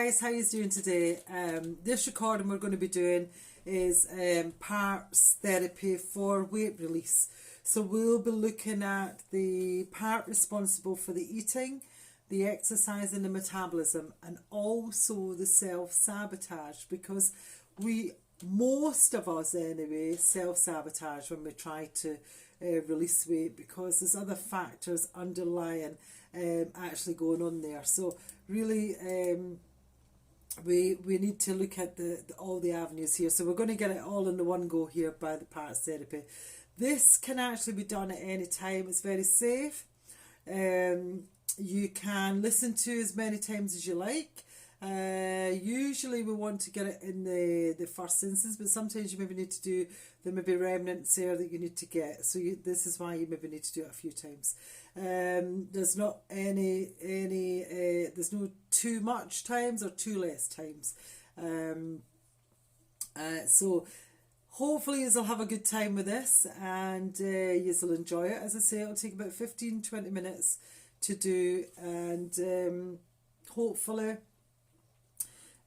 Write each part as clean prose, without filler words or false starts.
guys, how you doing today? This recording we're going to be doing is parts therapy for weight release. So we'll be looking at the part responsible for the eating, the exercise and the metabolism, and also the self-sabotage, because most of us anyway, self-sabotage when we try to release weight, because there's other factors underlying actually going on there. So really we need to look at all the avenues here. So we're going to get it all in the one go here by the parts therapy. This can actually be done at any time. It's very safe. You can listen to as many times as you like. Usually we want to get it in the first instance, but sometimes you maybe need to do, there may be remnants there that you need to get. So this is why you maybe need to do it a few times. There's not there's no too much times or too less times. So hopefully you'll have a good time with this, and you'll enjoy it. As I say, it'll take about 15-20 minutes to do, and hopefully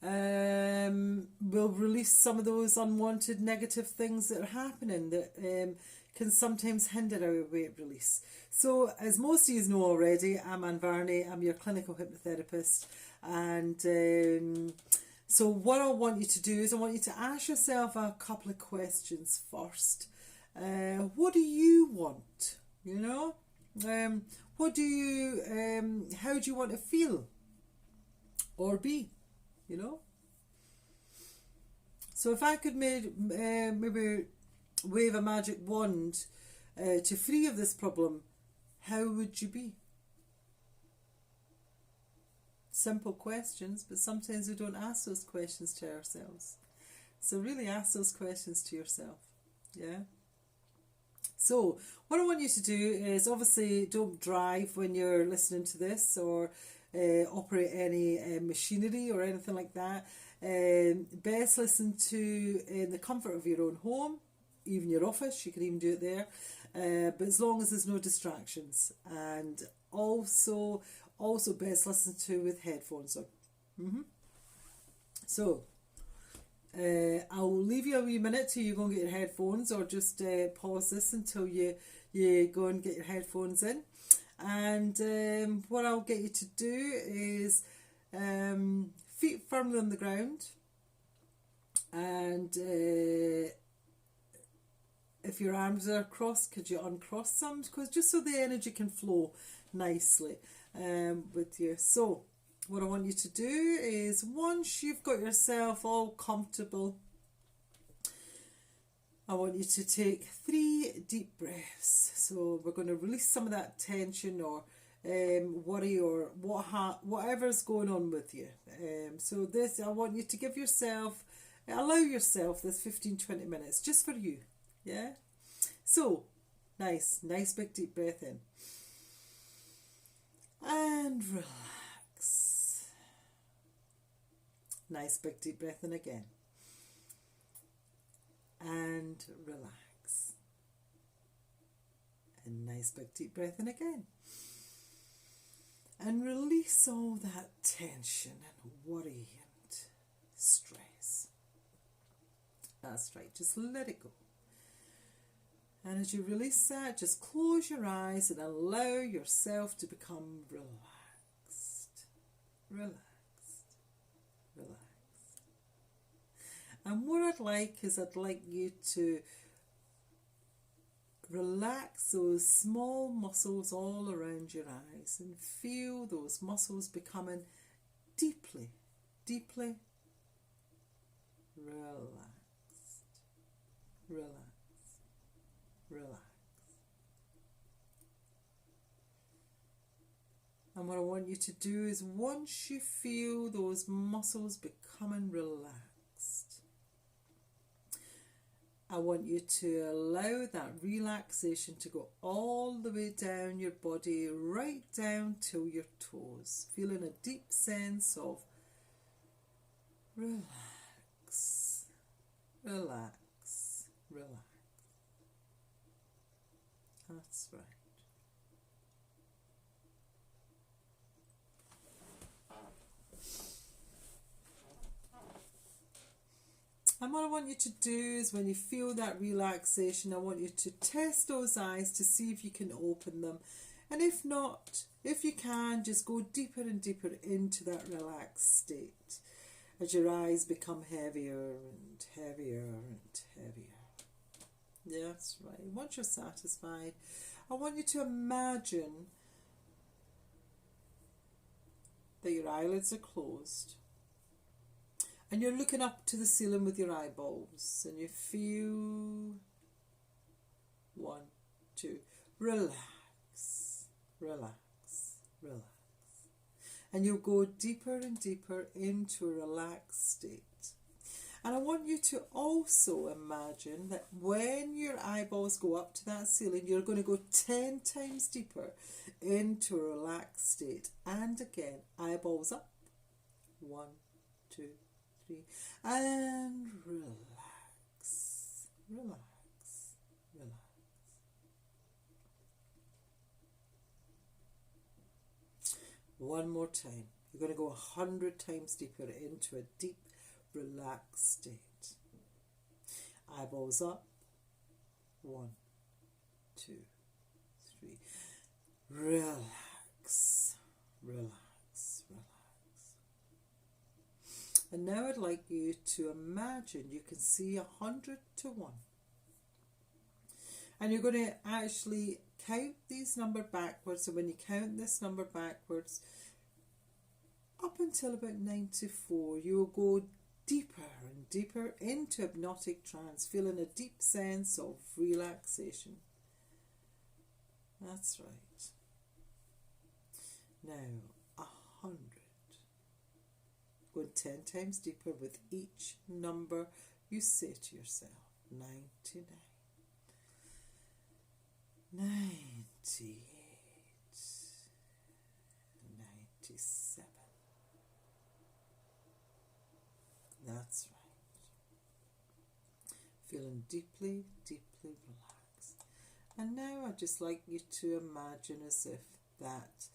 we'll release some of those unwanted negative things that are happening that can sometimes hinder our weight release. So as most of you know already, I'm Anne Varney, I'm your clinical hypnotherapist, and so what I want you to do is I want you to ask yourself a couple of questions first. What do you want? You know, what do you how do you want to feel or be? You know, so if I could maybe wave a magic wand to free of this problem, how would you be? Simple questions, but sometimes we don't ask those questions to ourselves. So really ask those questions to yourself. Yeah. So what I want you to do is, obviously don't drive when you're listening to this, or operate any machinery or anything like that. Best listen to in the comfort of your own home, even your office, you can even do it there, but as long as there's no distractions, and also best listen to with headphones on. So I'll leave you a wee minute till you go and get your headphones, or just pause this until you go and get your headphones in. And what I'll get you to do is feet firmly on the ground, and if your arms are crossed, could you uncross some, because just so the energy can flow nicely with you. So what I want you to do is, once you've got yourself all comfortable, I want you to take 3 deep breaths. So we're going to release some of that tension or worry or whatever's going on with you. So this, I want you to allow yourself this 15-20 minutes just for you. Yeah. So nice big deep breath in, and relax. Nice big deep breath in again, and relax. And nice big deep breath in again, and release all that tension and worry and stress. That's right, just let it go. And as you release that, just close your eyes and allow yourself to become relaxed. And what I'd like you to relax those small muscles all around your eyes, and feel those muscles becoming deeply relaxed. And what I want you to do is, once you feel those muscles becoming relaxed, I want you to allow that relaxation to go all the way down your body, right down to your toes, feeling a deep sense of relax. That's right. And what I want you to do is when you feel that relaxation, I want you to test those eyes to see if you can open them. And if not, if you can, just go deeper and deeper into that relaxed state as your eyes become heavier and heavier and heavier. Yeah, that's right. Once you're satisfied, I want you to imagine that your eyelids are closed and you're looking up to the ceiling with your eyeballs, and you feel 1, 2, relax, relax, relax. And you'll go deeper and deeper into a relaxed state. And I want you to also imagine that when your eyeballs go up to that ceiling, you're going to go 10 times deeper into a relaxed state. And again, eyeballs up. 1, 2, 3. And relax, relax, relax. One more time. You're going to go 100 times deeper into a deep, relaxed state. Eyeballs up. 1, 2, 3. Relax, relax, relax. And now I'd like you to imagine you can see 100 to 1. And you're going to actually count these numbers backwards. And when you count this number backwards, up until about 94, you will go deeper and deeper into hypnotic trance, feeling a deep sense of relaxation. That's right. Now, 100. Going 10 times deeper with each number you say to yourself. 99. 98. 97. That's right. Feeling deeply, deeply relaxed. And now I'd just like you to imagine as if that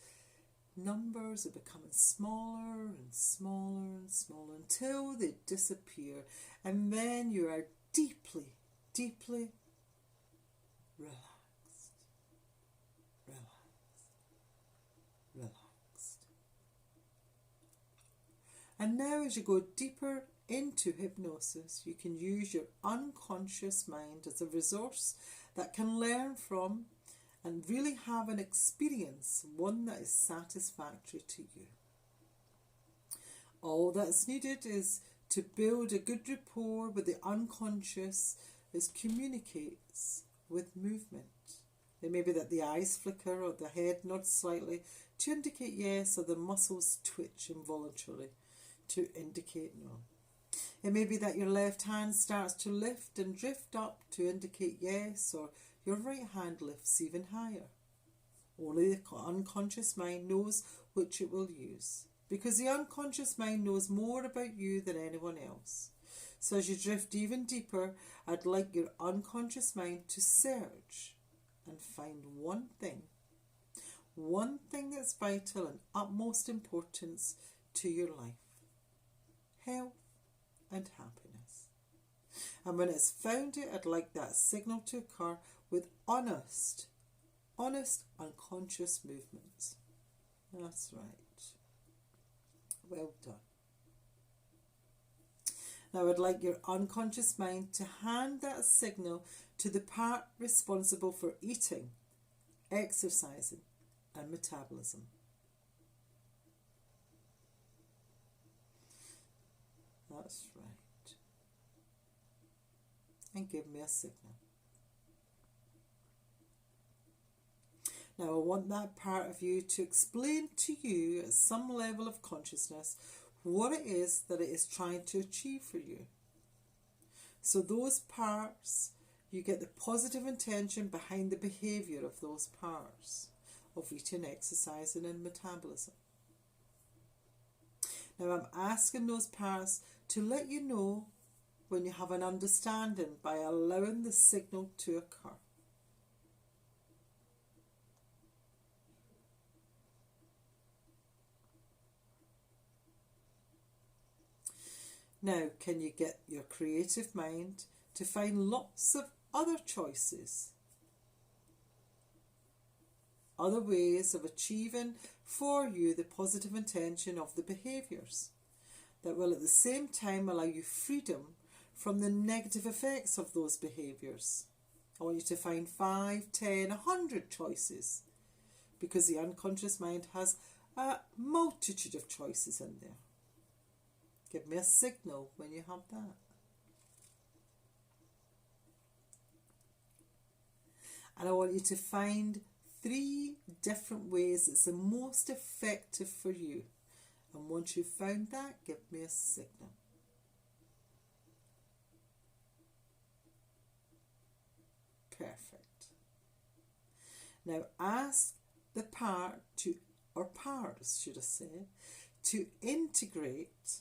numbers are becoming smaller and smaller and smaller until they disappear. And then you are deeply, deeply relaxed. Relaxed. And now as you go deeper into hypnosis, you can use your unconscious mind as a resource that can learn from and really have an experience, one that is satisfactory to you. All that's needed is to build a good rapport with the unconscious as communicates with movement. It may be that the eyes flicker or the head nods slightly to indicate yes, or the muscles twitch involuntarily to indicate no. It may be that your left hand starts to lift and drift up to indicate yes, or your right hand lifts even higher. Only the unconscious mind knows which it will use, because the unconscious mind knows more about you than anyone else. So as you drift even deeper, I'd like your unconscious mind to search and find one thing that's vital and utmost importance to your life: health and happiness. And when it's found it, I'd like that signal to occur with honest unconscious movements. That's right. Well done. Now I'd like your unconscious mind to hand that signal to the part responsible for eating, exercising and metabolism. That's right. And give me a signal. Now I want that part of you to explain to you at some level of consciousness what it is that it is trying to achieve for you. So those parts, you get the positive intention behind the behaviour of those parts of eating, exercising and metabolism. Now I'm asking those parts to let you know when you have an understanding by allowing the signal to occur. Now, can you get your creative mind to find lots of other choices? Other ways of achieving for you the positive intention of the behaviours that will at the same time allow you freedom from the negative effects of those behaviours. I want you to find 5, 10, 100 choices, because the unconscious mind has a multitude of choices in there. Give me a signal when you have that. And I want you to find 3 different ways it's the most effective for you. And once you've found that, give me a signal. Perfect. Now ask the part to, or parts should I say, to integrate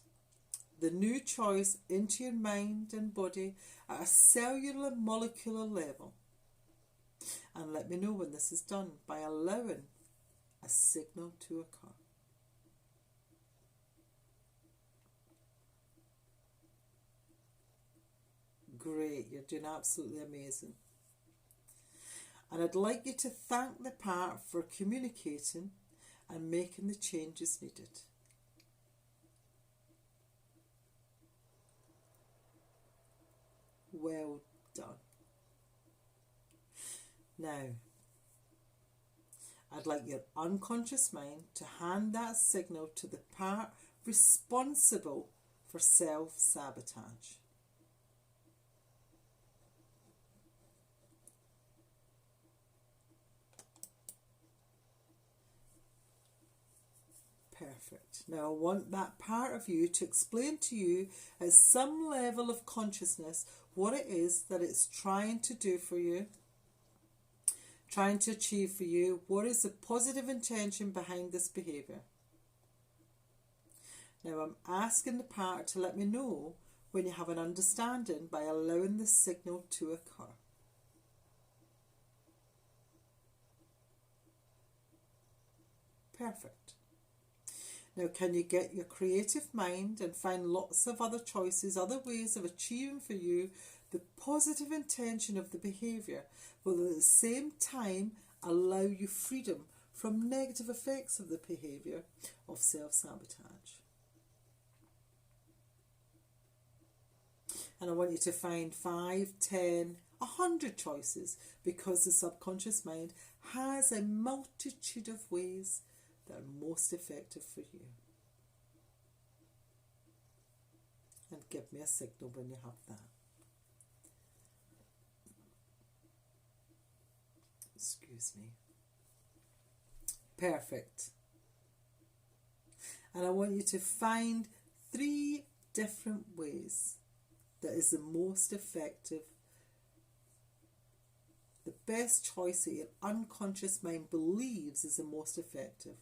the new choice into your mind and body at a cellular molecular level. And let me know when this is done by allowing a signal to occur. Great, you're doing absolutely amazing. And I'd like you to thank the part for communicating and making the changes needed. Well done. Now, I'd like your unconscious mind to hand that signal to the part responsible for self-sabotage. Perfect. Now I want that part of you to explain to you at some level of consciousness what it is that it's trying to do for you, trying to achieve for you. What is the positive intention behind this behaviour? Now I'm asking the part to let me know when you have an understanding by allowing the signal to occur. Perfect. Now, can you get your creative mind and find lots of other choices, other ways of achieving for you the positive intention of the behaviour, but at the same time allow you freedom from negative effects of the behaviour of self-sabotage? And I want you to find 5, 10, 100 choices, because the subconscious mind has a multitude of ways that are most effective for you. And give me a signal when you have that. Excuse me. Perfect. And I want you to find 3 different ways that is the most effective, the best choice that your unconscious mind believes is the most effective.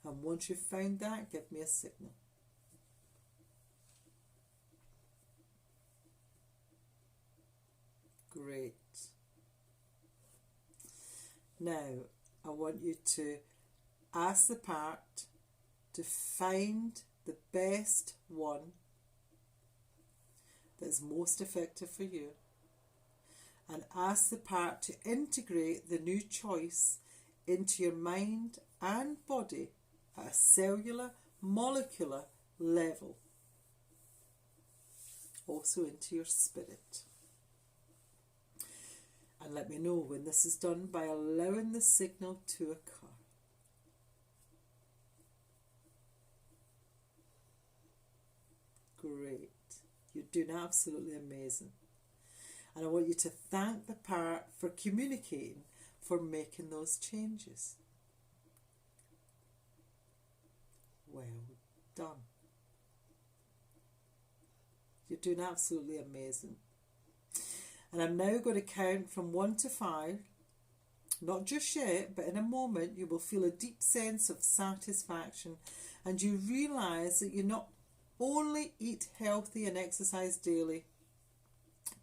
And once you've found that, give me a signal. Great. Now, I want you to ask the part to find the best one that is most effective for you, and ask the part to integrate the new choice into your mind and body at a cellular, molecular level, also into your spirit. And let me know when this is done by allowing the signal to occur. Great. You're doing absolutely amazing. And I want you to thank the part for communicating, for making those changes. Well done. You're doing absolutely amazing. And I'm now going to count from 1 to 5. Not just yet, but in a moment you will feel a deep sense of satisfaction, and you realise that you not only eat healthy and exercise daily,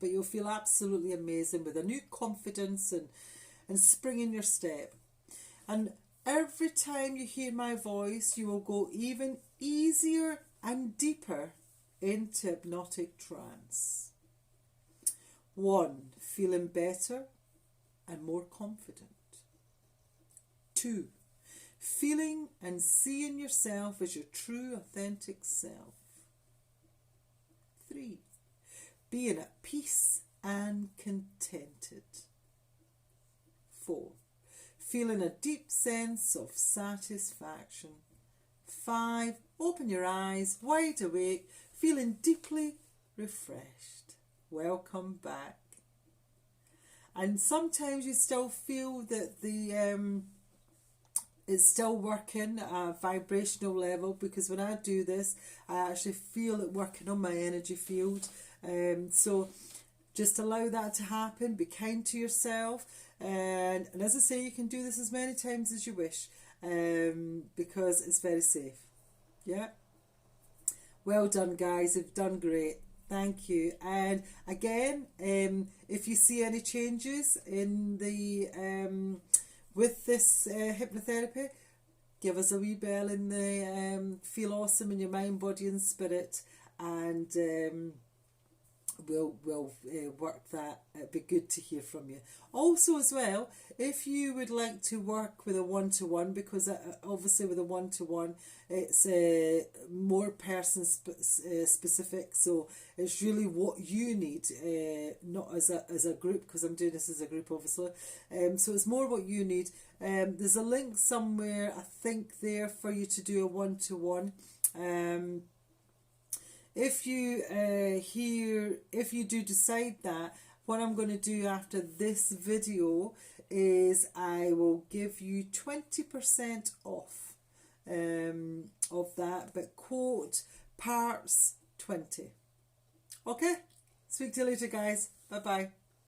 but you'll feel absolutely amazing with a new confidence and spring in your step. And every time you hear my voice, you will go even easier and deeper into hypnotic trance. 1. Feeling better and more confident. 2. Feeling and seeing yourself as your true, authentic self. 3. Being at peace and contented. 4. Feeling a deep sense of satisfaction. 5. Open your eyes, wide awake, feeling deeply refreshed. Welcome back. And sometimes you still feel that it's still working at a vibrational level, because when I do this, I actually feel it working on my energy field. So just allow that to happen. Be kind to yourself. And as I say, you can do this as many times as you wish, because it's very safe. Yeah. Well done, guys. You've done great. Thank you. And again, if you see any changes in the with this hypnotherapy, give us a wee bell in the Feel Awesome in your mind, body and spirit, and we'll work that. It'd be good to hear from you. Also as well, if you would like to work with a one-to-one, because obviously with a one-to-one it's more person specific, so it's really what you need, not as a group, because I'm doing this as a group obviously, so it's more what you need. There's a link somewhere, I think, there for you to do a one-to-one. If you if you do decide that, what I'm going to do after this video is I will give you 20% off of that, but quote parts 20. Okay, speak to you later, guys. Bye bye.